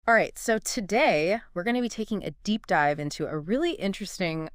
All right, so today we're going to be taking a deep dive into a really interesting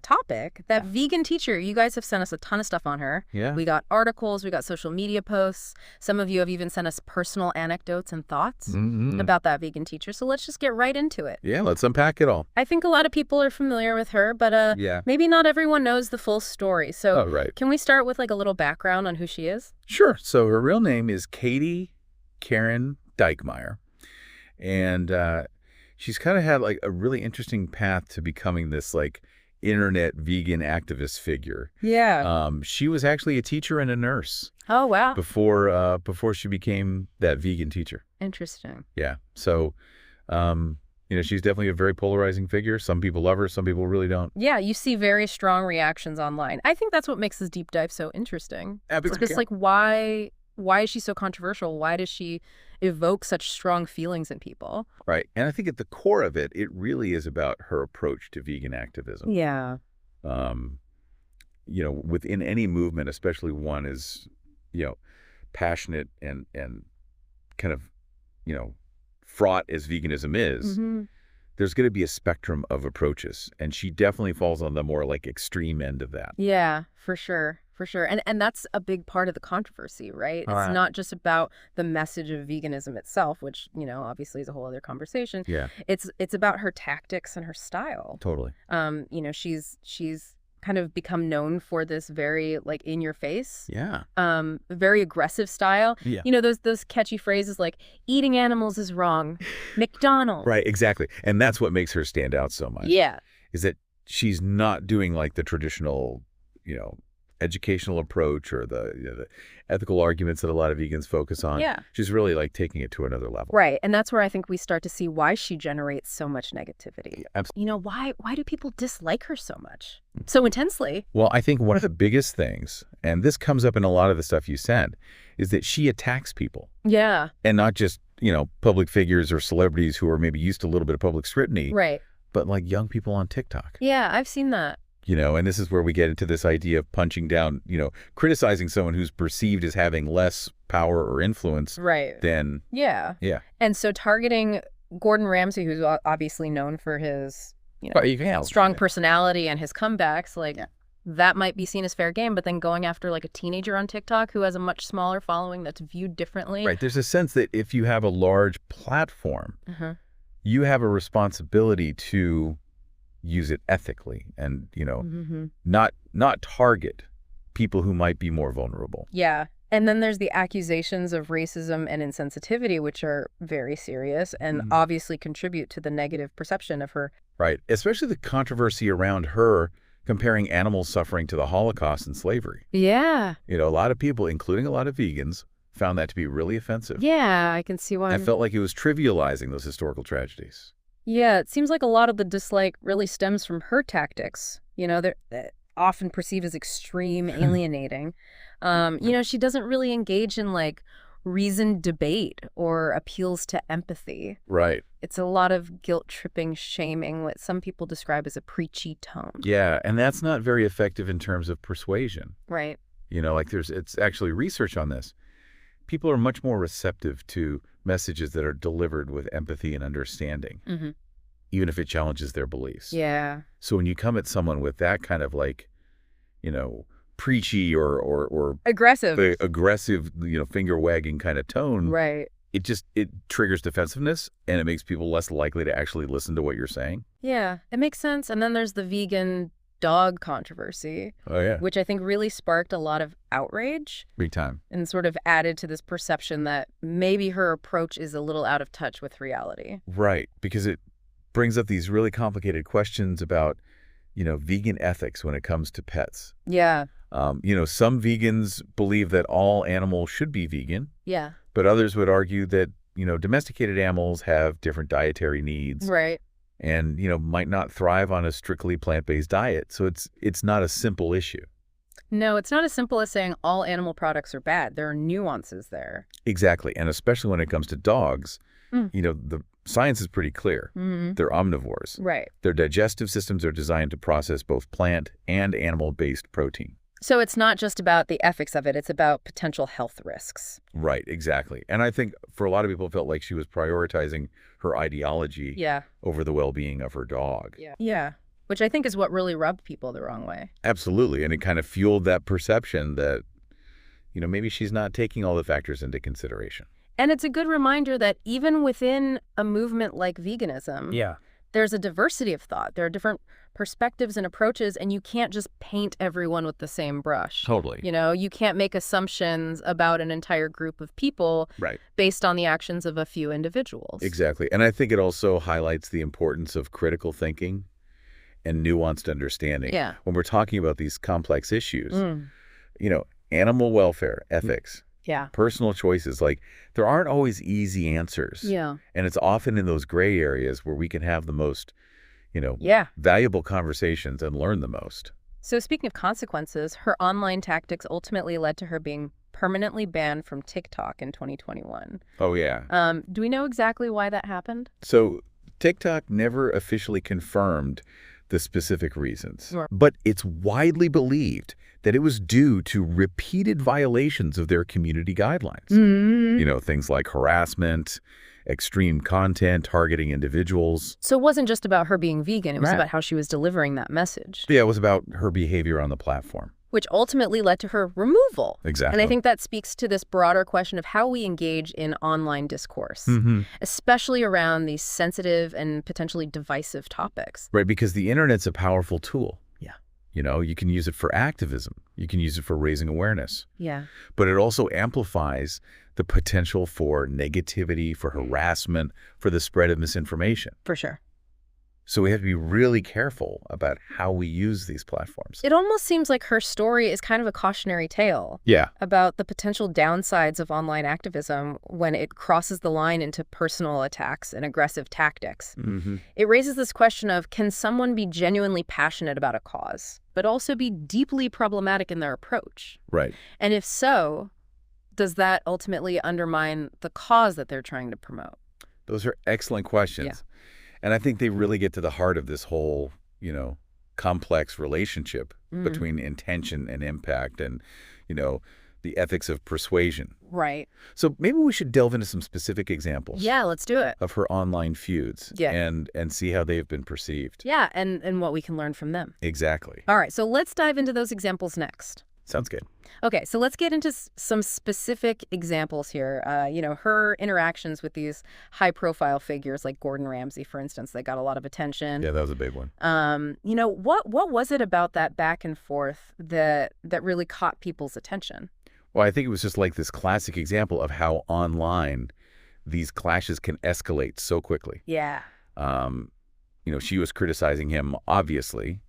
topic. That vegan teacher, you guys have sent us a ton of stuff on her. Yeah. We got articles, we got social media posts. Some of you have even sent us personal anecdotes and thoughts about that vegan teacher. So let's just get right into it. Yeah, let's unpack it all. I think a lot of people are familiar with her, but maybe not everyone knows the full story. So can we start with like a little background on who she is? Sure. So her real name is Katie Karen Dykmeyer. And she's kind of had like a really interesting path to becoming this like internet vegan activist figure. Yeah. She was actually a teacher and a nurse. Oh, wow. Before she became that vegan teacher. Interesting. Yeah. So, she's definitely a very polarizing figure. Some people love her. Some people really don't. Yeah, you see very strong reactions online. I think that's what makes this deep dive so interesting. It's just like, why is she so controversial? Why does she evoke such strong feelings in people? Right. And I think at the core of it, it really is about her approach to vegan activism. Yeah. Within any movement, especially one is, passionate and kind of, fraught as veganism is, there's going to be a spectrum of approaches. And she definitely falls on the more like extreme end of that. Yeah, for sure. For sure. And that's a big part of the controversy, right? It's not just about the message of veganism itself, which, obviously is a whole other conversation. Yeah. It's about her tactics and her style. Totally. She's kind of become known for this very like in your face. Yeah. Very aggressive style. Yeah. Those catchy phrases like eating animals is wrong. McDonald's. Right, exactly. And that's what makes her stand out so much. Yeah. Is that she's not doing like the traditional, educational approach or the ethical arguments that a lot of vegans focus on. Yeah. She's really like taking it to another level. Right. And that's where I think we start to see why she generates so much negativity. Yeah, absolutely. Why do people dislike her so much? So intensely? Well, I think one of the biggest things, and this comes up in a lot of the stuff you sent, is that she attacks people. Yeah. And not just, public figures or celebrities who are maybe used to a little bit of public scrutiny. Right. But like young people on TikTok. Yeah, I've seen that. And this is where we get into this idea of punching down, criticizing someone who's perceived as having less power or influence than. Yeah. Yeah. And so targeting Gordon Ramsay, who's obviously known for his, strong personality and his comebacks, that might be seen as fair game, but then going after like a teenager on TikTok who has a much smaller following that's viewed differently. Right. There's a sense that if you have a large platform, you have a responsibility to use it ethically and, not target people who might be more vulnerable. Yeah. And then there's the accusations of racism and insensitivity, which are very serious and obviously contribute to the negative perception of her. Right. Especially the controversy around her comparing animal suffering to the Holocaust and slavery. Yeah. A lot of people, including a lot of vegans, found that to be really offensive. Yeah, I can see why. I felt like it was trivializing those historical tragedies. Yeah, it seems like a lot of the dislike really stems from her tactics. They're often perceived as extreme, alienating. She doesn't really engage in like reasoned debate or appeals to empathy. Right. It's a lot of guilt-tripping, shaming, what some people describe as a preachy tone. Yeah, and that's not very effective in terms of persuasion. Right. It's actually research on this. People are much more receptive to messages that are delivered with empathy and understanding, even if it challenges their beliefs. Yeah. So when you come at someone with that kind of like, preachy or aggressive, finger wagging kind of tone, right? It triggers defensiveness and it makes people less likely to actually listen to what you're saying. Yeah, it makes sense. And then there's the vegan dog controversy. Oh, yeah. Which I think really sparked a lot of outrage. Big time. And sort of added to this perception that maybe her approach is a little out of touch with reality. Right. Because it brings up these really complicated questions about, vegan ethics when it comes to pets. Yeah. Some vegans believe that all animals should be vegan. Yeah. But others would argue that, domesticated animals have different dietary needs. Right. And, might not thrive on a strictly plant-based diet. So it's not a simple issue. No, it's not as simple as saying all animal products are bad. There are nuances there. Exactly. And especially when it comes to dogs, the science is pretty clear. They're omnivores. Right. Their digestive systems are designed to process both plant and animal-based protein. So it's not just about the ethics of it, it's about potential health risks. Right, exactly. And I think for a lot of people, it felt like she was prioritizing her ideology over the well-being of her dog. Yeah. Which I think is what really rubbed people the wrong way. Absolutely. And it kind of fueled that perception that, maybe she's not taking all the factors into consideration. And it's a good reminder that even within a movement like veganism, there's a diversity of thought. There are different perspectives and approaches, and you can't just paint everyone with the same brush. Totally. You can't make assumptions about an entire group of people based on the actions of a few individuals. Exactly. And I think it also highlights the importance of critical thinking and nuanced understanding. Yeah. When we're talking about these complex issues, animal welfare, ethics, personal choices, there aren't always easy answers. Yeah. And it's often in those gray areas where we can have the most, valuable conversations and learn the most. So speaking of consequences, her online tactics ultimately led to her being permanently banned from TikTok in 2021. Oh, yeah. Do we know exactly why that happened? So TikTok never officially confirmed the specific reasons, but it's widely believed that it was due to repeated violations of their community guidelines. Things like harassment, extreme content, targeting individuals. So it wasn't just about her being vegan. It was about how she was delivering that message. Yeah, it was about her behavior on the platform. Which ultimately led to her removal. Exactly. And I think that speaks to this broader question of how we engage in online discourse, especially around these sensitive and potentially divisive topics. Right, because the internet's a powerful tool. Yeah. You can use it for activism. You can use it for raising awareness. Yeah. But it also amplifies the potential for negativity, for harassment, for the spread of misinformation. For sure. So we have to be really careful about how we use these platforms. It almost seems like her story is kind of a cautionary tale. Yeah. About the potential downsides of online activism when it crosses the line into personal attacks and aggressive tactics. It raises this question of, can someone be genuinely passionate about a cause, but also be deeply problematic in their approach? Right. And if so, does that ultimately undermine the cause that they're trying to promote? Those are excellent questions. Yeah. And I think they really get to the heart of this whole, complex relationship between intention and impact and, the ethics of persuasion. Right. So maybe we should delve into some specific examples. Yeah, let's do it. Of her online feuds. Yeah. And see how they've been perceived. Yeah, and what we can learn from them. Exactly. All right, so let's dive into those examples next. Sounds good. Okay, so let's get into some specific examples here. Her interactions with these high-profile figures like Gordon Ramsay, for instance, that got a lot of attention. Yeah, that was a big one. What was it about that back and forth that really caught people's attention? Well, I think it was just like this classic example of how online these clashes can escalate so quickly. Yeah. She was criticizing him, obviously,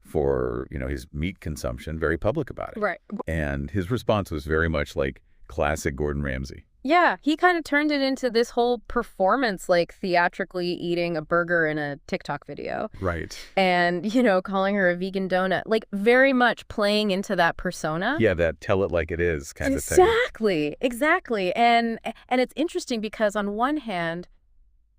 for, his meat consumption, very public about it. Right. And his response was very much like classic Gordon Ramsay. Yeah, he kind of turned it into this whole performance, like theatrically eating a burger in a TikTok video. Right. And, calling her a vegan donut, like very much playing into that persona. Yeah, that tell it like it is kind of thing. Exactly. And it's interesting because on one hand,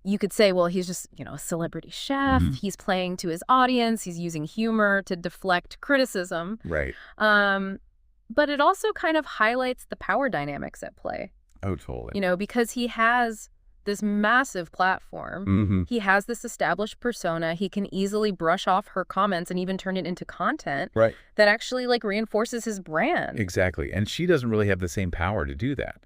you could say, well, he's just, a celebrity chef. He's playing to his audience. He's using humor to deflect criticism. Right. But it also kind of highlights the power dynamics at play. Oh, totally. Because he has this massive platform. He has this established persona. He can easily brush off her comments and even turn it into content that actually reinforces his brand. Exactly. And she doesn't really have the same power to do that.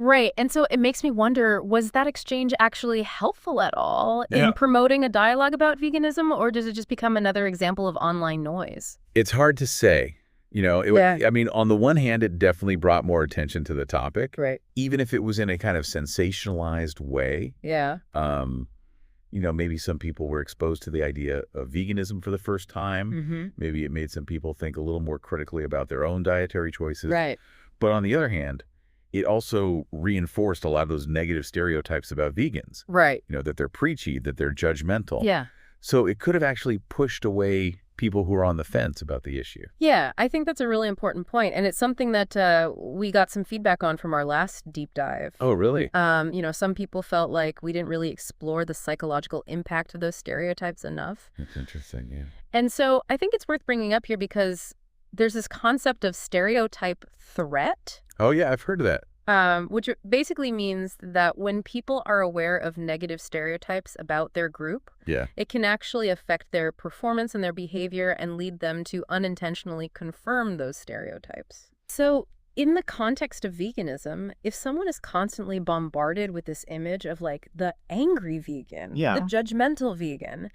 Right. And so it makes me wonder, was that exchange actually helpful at all in promoting a dialogue about veganism, or does it just become another example of online noise? It's hard to say. On the one hand, it definitely brought more attention to the topic. Right. Even if it was in a kind of sensationalized way. Yeah. Maybe some people were exposed to the idea of veganism for the first time. Maybe it made some people think a little more critically about their own dietary choices. Right. But on the other hand, it also reinforced a lot of those negative stereotypes about vegans. Right. That they're preachy, that they're judgmental. Yeah. So it could have actually pushed away people who are on the fence about the issue. Yeah, I think that's a really important point. And it's something that we got some feedback on from our last deep dive. Oh, really? Some people felt like we didn't really explore the psychological impact of those stereotypes enough. That's interesting, yeah. And so I think it's worth bringing up here because there's this concept of stereotype threat, Oh, yeah, I've heard of that. which basically means that when people are aware of negative stereotypes about their group, Yeah. it can actually affect their performance and their behavior and lead them to unintentionally confirm those stereotypes. So in the context of veganism, if someone is constantly bombarded with this image of like the angry vegan, Yeah. the judgmental vegan,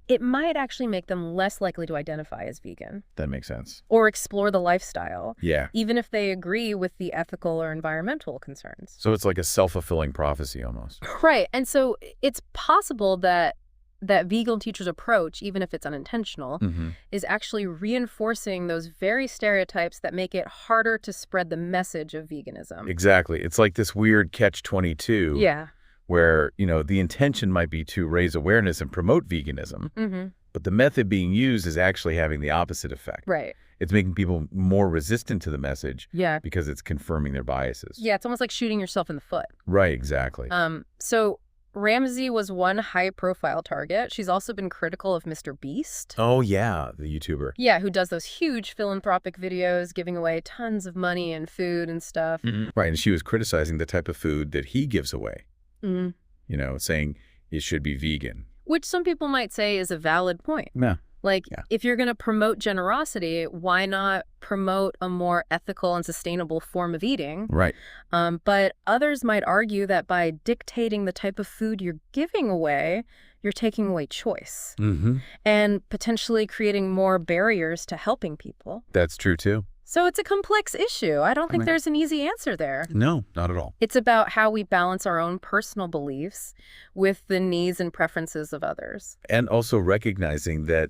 it might actually make them less likely to identify as vegan That makes sense. or explore the lifestyle, Yeah. even if they agree with the ethical or environmental concerns. So it's like a self-fulfilling prophecy almost. Right. And so it's possible that vegan teachers' approach, even if it's unintentional, Mm-hmm. is actually reinforcing those very stereotypes that make it harder to spread the message of veganism. Exactly. It's like this weird catch-22 Yeah. where, the intention might be to raise awareness and promote veganism, Mm-hmm. but the method being used is actually having the opposite effect. Right. It's making people more resistant to the message Yeah. because it's confirming their biases. Yeah. It's almost like shooting yourself in the foot. Right, exactly. So Ramsey was one high-profile target. She's also been critical of Mr. Beast. Oh, yeah, the YouTuber. Yeah, who does those huge philanthropic videos giving away tons of money and food and stuff. Right, and she was criticizing the type of food that he gives away, Mm-hmm. saying it should be vegan. Which some people might say is a valid point. Yeah. Like, Yeah. if you're going to promote generosity, why not promote a more ethical and sustainable form of eating? Right. But others might argue that by dictating the type of food you're giving away, you're taking away choice Mm-hmm. and potentially creating more barriers to helping people. That's true, too. So it's a complex issue. I don't think there's an easy answer there. No, not at all. It's about how we balance our own personal beliefs with the needs and preferences of others. And also recognizing that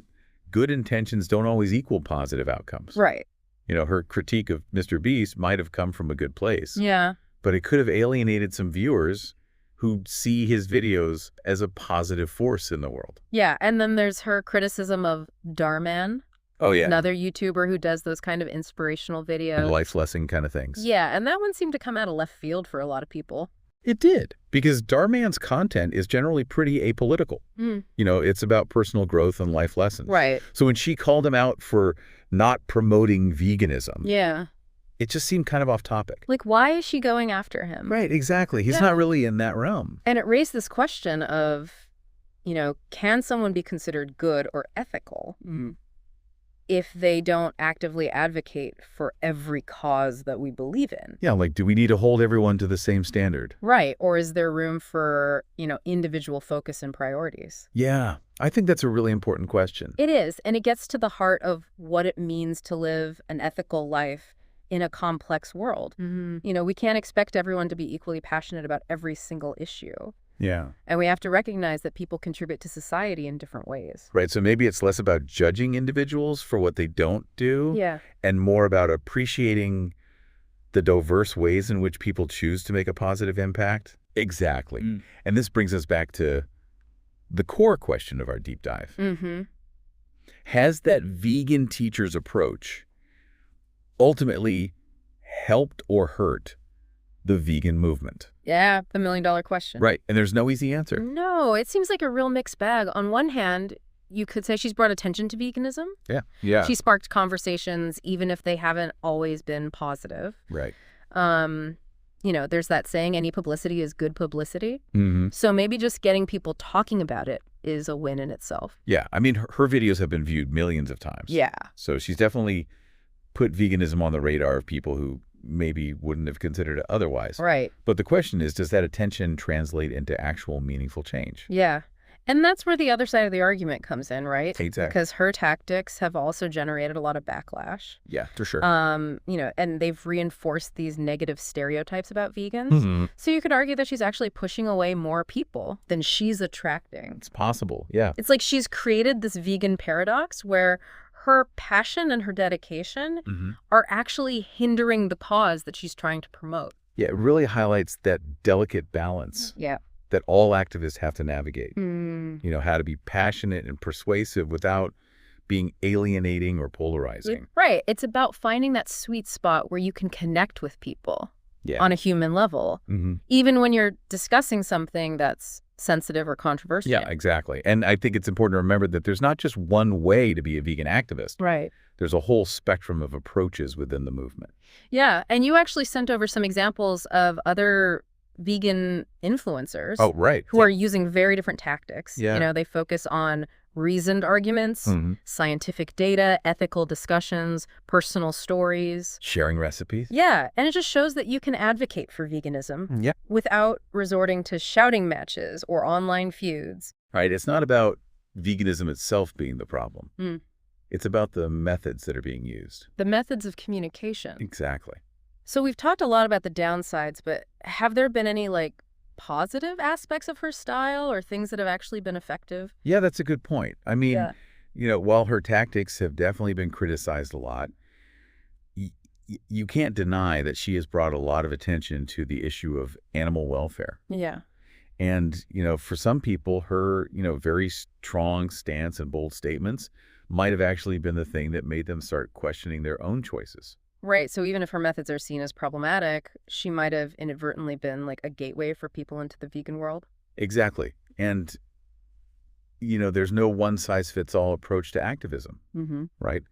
good intentions don't always equal positive outcomes. Right. Her critique of Mr. Beast might have come from a good place, Yeah. but it could have alienated some viewers who see his videos as a positive force in the world. Yeah. And then there's her criticism of Darman, Oh, yeah. another YouTuber who does those kind of inspirational videos. And life lesson kind of things. Yeah. And that one seemed to come out of left field for a lot of people. It did, because Darman's content is generally pretty apolitical. Mm. It's about personal growth and life lessons. Right. So when she called him out for not promoting veganism, Yeah. it just seemed kind of off topic. Like, why is she going after him? Right, exactly. He's Yeah. not really in that realm. And it raised this question of, can someone be considered good or ethical if they don't actively advocate for every cause that we believe in? Yeah, like, do we need to hold everyone to the same standard? Right. Or is there room for, individual focus and priorities? Yeah, I think that's a really important question. It is. And it gets to the heart of what it means to live an ethical life in a complex world. We can't expect everyone to be equally passionate about every single issue. Yeah. And we have to recognize that people contribute to society in different ways. Right, so maybe it's less about judging individuals for what they don't do Yeah. and more about appreciating the diverse ways in which people choose to make a positive impact. Exactly. And this brings us back to the core question of our deep dive. Mm-hmm. Has that vegan teacher's approach ultimately helped or hurt the vegan movement? Yeah, the million-dollar question. Right, and there's no easy answer. No, it seems like a real mixed bag. On one hand, you could say she's brought attention to veganism. Yeah. She sparked conversations, even if they haven't always been positive. Right. There's that saying, any publicity is good publicity. Mm-hmm. So maybe just getting people talking about it is a win in itself. Yeah, I mean, her videos have been viewed millions of times. Yeah. So she's definitely put veganism on the radar of people who maybe wouldn't have considered it otherwise. Right. But the question is, does that attention translate into actual meaningful change? Yeah. And that's where the other side of the argument comes in, right? Exactly. Because her tactics have also generated a lot of backlash. Yeah, for sure. And they've reinforced these negative stereotypes about vegans. Mhm. So you could argue that she's actually pushing away more people than she's attracting. It's possible, yeah. It's like she's created this vegan paradox where her passion and her dedication are actually hindering the cause that she's trying to promote. Yeah, it really highlights that delicate balance Yeah. that all activists have to navigate. How to be passionate and persuasive without being alienating or polarizing. Right. It's about finding that sweet spot where you can connect with people. Yeah. on a human level, Mm-hmm. even when you're discussing something that's sensitive or controversial. Yeah, exactly. And I think it's important to remember that there's not just one way to be a vegan activist. Right. There's a whole spectrum of approaches within the movement. Yeah, and you actually sent over some examples of other vegan influencers Oh, right. who are using very different tactics. Yeah. You know, they focus on reasoned arguments, Mhm. scientific data, ethical discussions, personal stories. Sharing recipes. Yeah, and it just shows that you can advocate for veganism Yeah. without resorting to shouting matches or online feuds. Right. It's not about veganism itself being the problem. Mm. It's about the methods that are being used. The methods of communication. Exactly. So we've talked a lot about the downsides, but have there been any, like, positive aspects of her style or things that have actually been effective? Yeah, that's a good point. I mean, Yeah. while her tactics have definitely been criticized a lot, you can't deny that she has brought a lot of attention to the issue of animal welfare. Yeah. And, for some people, her, very strong stance and bold statements might have actually been the thing that made them start questioning their own choices. Right. So even if her methods are seen as problematic, she might have inadvertently been like a gateway for people into the vegan world. Exactly. And, there's no one-size-fits-all approach to activism, Mm-hmm. right?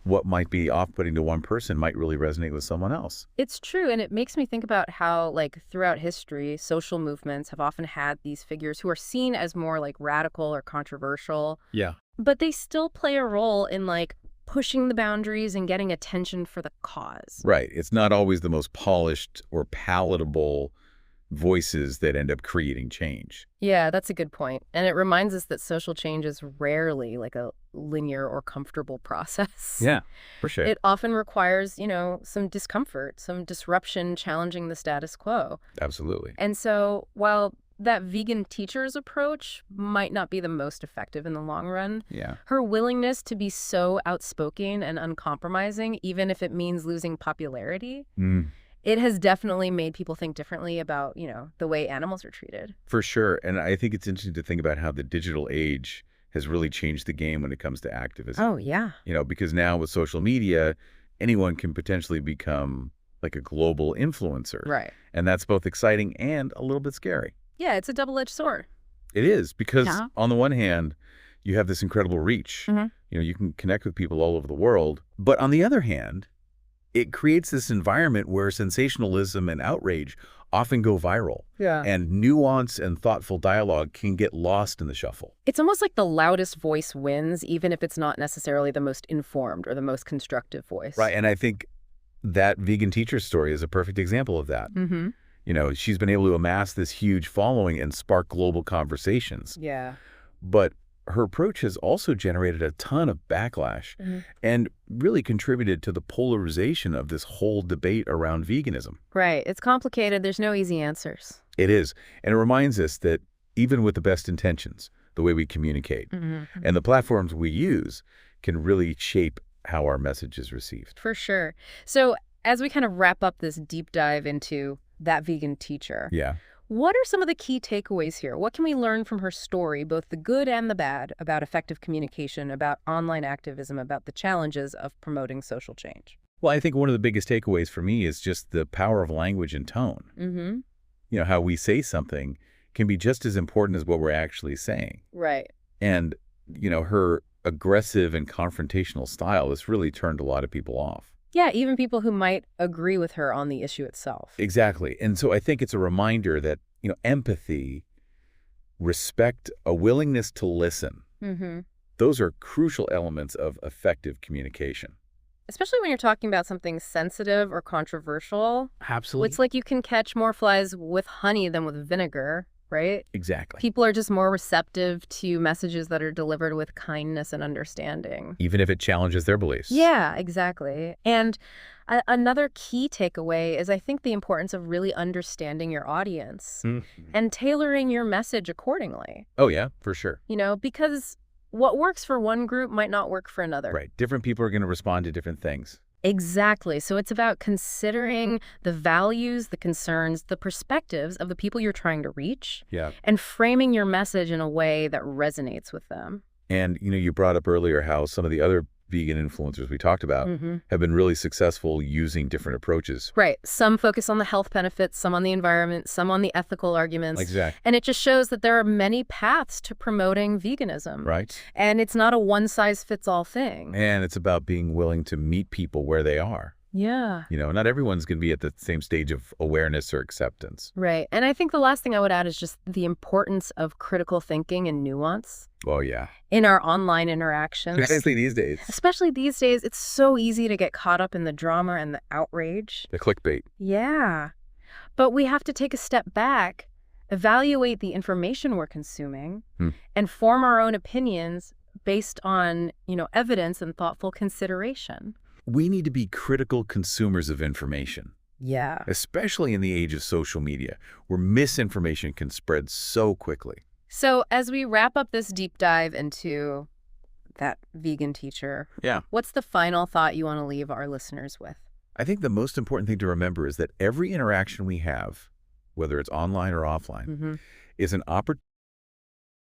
What might be off-putting to one person might really resonate with someone else. It's true. And it makes me think about how, like, throughout history, social movements have often had these figures who are seen as more like radical or controversial, Yeah. but they still play a role in, like, pushing the boundaries and getting attention for the cause. Right. It's not always the most polished or palatable voices that end up creating change. Yeah, that's a good point. And it reminds us that social change is rarely like a linear or comfortable process. Yeah, for sure. It often requires, some discomfort, some disruption challenging the status quo. Absolutely. And so while that vegan teacher's approach might not be the most effective in the long run, Yeah. her willingness to be so outspoken and uncompromising, even if it means losing popularity, it has definitely made people think differently about, the way animals are treated. For sure. And I think it's interesting to think about how the digital age has really changed the game when it comes to activism. Oh, yeah. Because now with social media, anyone can potentially become like a global influencer. Right. And that's both exciting and a little bit scary. Yeah, it's a double-edged sword. It is, because Yeah. on the one hand, you have this incredible reach. Mhm. You can connect with people all over the world. But on the other hand, it creates this environment where sensationalism and outrage often go viral. Yeah. And nuance and thoughtful dialogue can get lost in the shuffle. It's almost like the loudest voice wins, even if it's not necessarily the most informed or the most constructive voice. Right. And I think that vegan teacher story is a perfect example of that. Mm-hmm. She's been able to amass this huge following and spark global conversations. Yeah. But her approach has also generated a ton of backlash and really contributed to the polarization of this whole debate around veganism. Right. It's complicated. There's no easy answers. It is. And it reminds us that even with the best intentions, the way we communicate and the platforms we use can really shape how our message is received. For sure. So as we kind of wrap up this deep dive into that vegan teacher, Yeah. what are some of the key takeaways here? What can we learn from her story, both the good and the bad, about effective communication, about online activism, about the challenges of promoting social change? Well, I think one of the biggest takeaways for me is just the power of language and tone. Mm-hmm. How we say something can be just as important as what we're actually saying. Right. And, her aggressive and confrontational style has really turned a lot of people off. Yeah, even people who might agree with her on the issue itself. Exactly. And so I think it's a reminder that, empathy, respect, a willingness to listen, Mm-hmm. those are crucial elements of effective communication. Especially when you're talking about something sensitive or controversial. Absolutely. It's like you can catch more flies with honey than with vinegar, right? Exactly. People are just more receptive to messages that are delivered with kindness and understanding. Even if it challenges their beliefs. Yeah, exactly. And another key takeaway is, I think, the importance of really understanding your audience and tailoring your message accordingly. Oh, yeah, for sure. Because what works for one group might not work for another. Right. Different people are going to respond to different things. Exactly. So it's about considering the values, the concerns, the perspectives of the people you're trying to reach. Yeah. And framing your message in a way that resonates with them. And, you brought up earlier how some of the other vegan influencers we talked about Mm-hmm. have been really successful using different approaches. Right. Some focus on the health benefits, some on the environment, some on the ethical arguments. Exactly. And it just shows that there are many paths to promoting veganism. Right. And it's not a one-size-fits-all thing. And it's about being willing to meet people where they are. Yeah. Not everyone's going to be at the same stage of awareness or acceptance. Right. And I think the last thing I would add is just the importance of critical thinking and nuance Oh, yeah. in our online interactions. Especially these days. Especially these days, it's so easy to get caught up in the drama and the outrage. The clickbait. Yeah. But we have to take a step back, evaluate the information we're consuming, and form our own opinions based on, evidence and thoughtful consideration. We need to be critical consumers of information, Yeah. especially in the age of social media, where misinformation can spread so quickly. So as we wrap up this deep dive into that vegan teacher, what's the final thought you want to leave our listeners with? I think the most important thing to remember is that every interaction we have, whether it's online or offline, is an opportunity